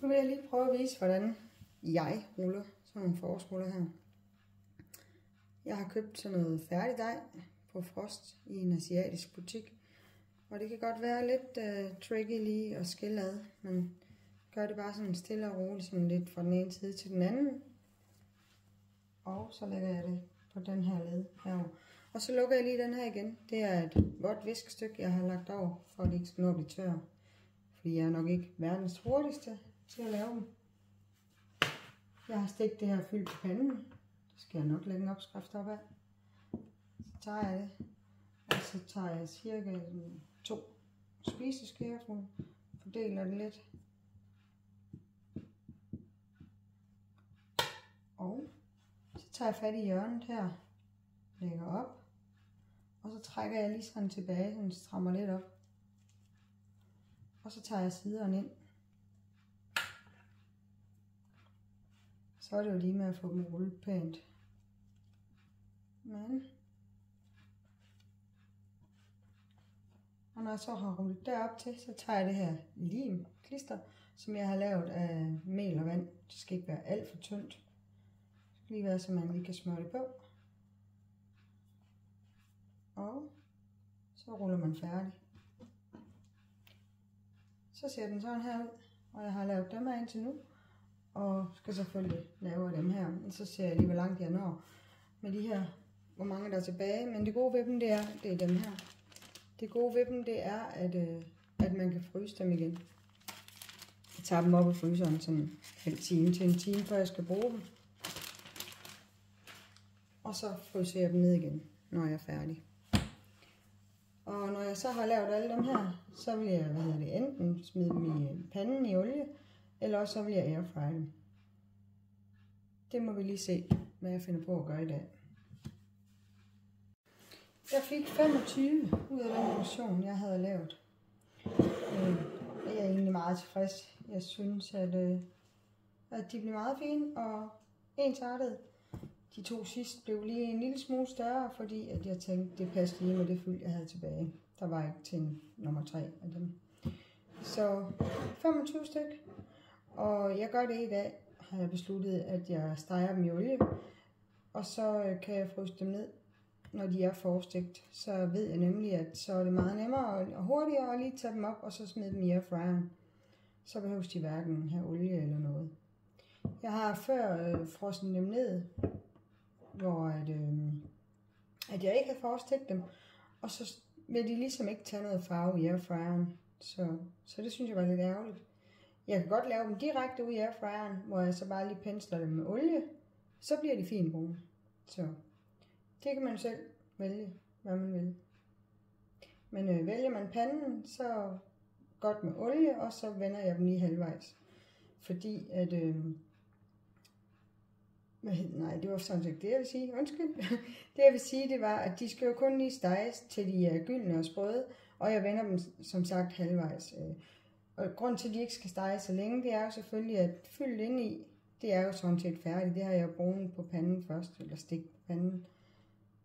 Nu vil jeg lige prøve at vise, hvordan jeg ruller sådan nogle forårsruller her. Jeg har købt sådan noget færdig dej på Frost i en asiatisk butik. Og det kan godt være lidt tricky lige at skille ad, men gør det bare sådan stille og roligt, sådan lidt fra den ene side til den anden. Og så lægger jeg det på den her led herovre. Og så lukker jeg lige den her igen. Det er et vådt viskestykke, jeg har lagt over, for at det ikke skal nå at blive tør. Fordi jeg er nok ikke verdens hurtigste til at lave dem. Jeg har stegt det her fyldt på panden. Det skal jeg nok lægge en opskrift op af. Så tager jeg det. Og så tager jeg cirka 2 spiseskeer, fordeler det lidt. Og så tager jeg fat i hjørnet her, lægger op, og så trækker jeg lige sådan tilbage, så den strammer lidt op. Og så tager jeg siderne ind. Så er det jo lige med at få dem rullet pænt. Og når jeg så har rullet derop til, så tager jeg det her limklister, som jeg har lavet af mel og vand. Det skal ikke være alt for tyndt. Det skal lige være, så man lige kan smøre det på. Og så ruller man færdig. Så ser den sådan her ud, og jeg har lavet dem her indtil nu. Og skal selvfølgelig lave dem her, og så ser jeg lige, hvor langt jeg når med de her, hvor mange der er tilbage. Men det gode ved dem, det er dem her. Det gode ved dem, det er, at man kan fryse dem igen. Jeg tager dem op i fryseren sådan en halv time til en time, før jeg skal bruge dem. Og så fryser jeg dem ned igen, når jeg er færdig. Og når jeg så har lavet alle dem her, så vil jeg enten smide dem i panden i olie, eller også så vil jeg airfrye dem. Det må vi lige se, hvad jeg finder på at gøre i dag. Jeg fik 25 ud af den portion, jeg havde lavet. Jeg er egentlig meget tilfreds. Jeg synes, at de blev meget fine og ensartede. De 2 sidste blev lige en lille smule større, fordi at jeg tænkte, det passede lige med det fyld, jeg havde tilbage. Der var ikke til nummer 3 af dem. Så 25 styk. Og jeg gør det i dag, har jeg besluttet, at jeg steger dem i olie. Og så kan jeg fryse dem ned, når de er forstegt. Så ved jeg nemlig, at så er det meget nemmere og hurtigere at lige tage dem op og så smide dem i airfryeren. Så behøver de hverken have olie eller noget. Jeg har før frosset dem ned, hvor at jeg ikke har forstegt dem. Og så vil de ligesom ikke tage noget farve i airfryeren. Så det synes jeg var lidt ærgerligt. Jeg kan godt lave dem direkte ud i airfryeren, hvor jeg så bare lige pensler dem med olie. Så bliver de fint brune. Så det kan man selv vælge, hvad man vil. Men vælger man panden, så godt med olie, og så vender jeg dem lige halvvejs. Fordi at... nej, det var sådan set det, jeg vil sige. Undskyld. Det jeg vil sige, det var, at de skal jo kun lige steges, til de er gyldne og sprøde. Og jeg vender dem, som sagt, halvvejs. Og grunden til, at de ikke skal stege så længe, det er jo selvfølgelig, at fyldt ind i, det er jo sådan set færdigt. Det har jeg brugt på panden først, eller stik på panden.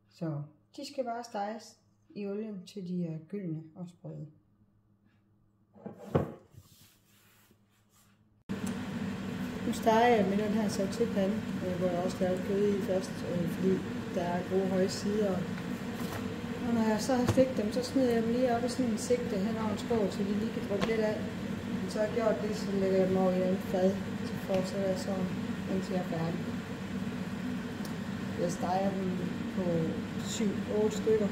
Så de skal bare steges i olien, til de er gyldne og sprøde. Nu steger jeg med den her sauté-pande, hvor jeg også laver kød i først, fordi der er gode høje sider. Og når jeg så har stegt dem, så smider jeg dem lige op i sådan en sigte hen over en skål, så de lige kan dryppe lidt af. Og så har jeg gjort det, så lægger jeg dem over i en fad, så fortsætter jeg så, indtil jeg er færdig. Jeg steger dem på 7-8 stykker,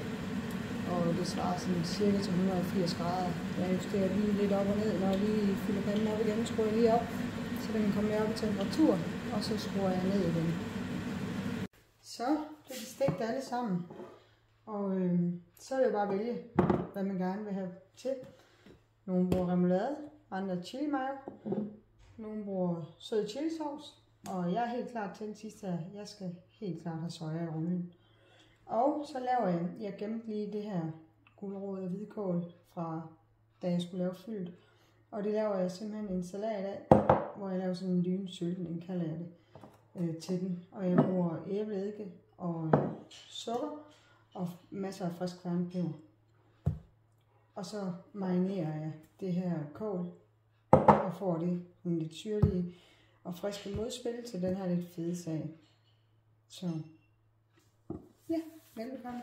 og det svarer sådan cirka til 180 grader. Jeg justerer lige lidt op og ned, når jeg lige fylder panden op igen, skruer jeg lige op, så den kan komme op i temperatur, og så skruer jeg ned igen. Så bliver de stegt alle sammen. Og så er det jo bare at vælge, hvad man gerne vil have til. Nogle bruger remoulade, andre chili mayo, nogle bruger sød chili sauce, og jeg er helt klar til den sidste her. Jeg skal helt klart have soja i rullen. Og så laver jeg gemte lige det her gulerod og hvidkål fra da jeg skulle lave fyldt. Og det laver jeg simpelthen en salat af, hvor jeg laver sådan en lynsyltning, kalder jeg det, til den. Og jeg bruger æbleeddike og sukker og masser af frisk kværnepeber. Og så marinerer jeg det her kål og får det sådan lidt syrlige og friske modspil til den her lidt fede sag. Så ja, velbekomme.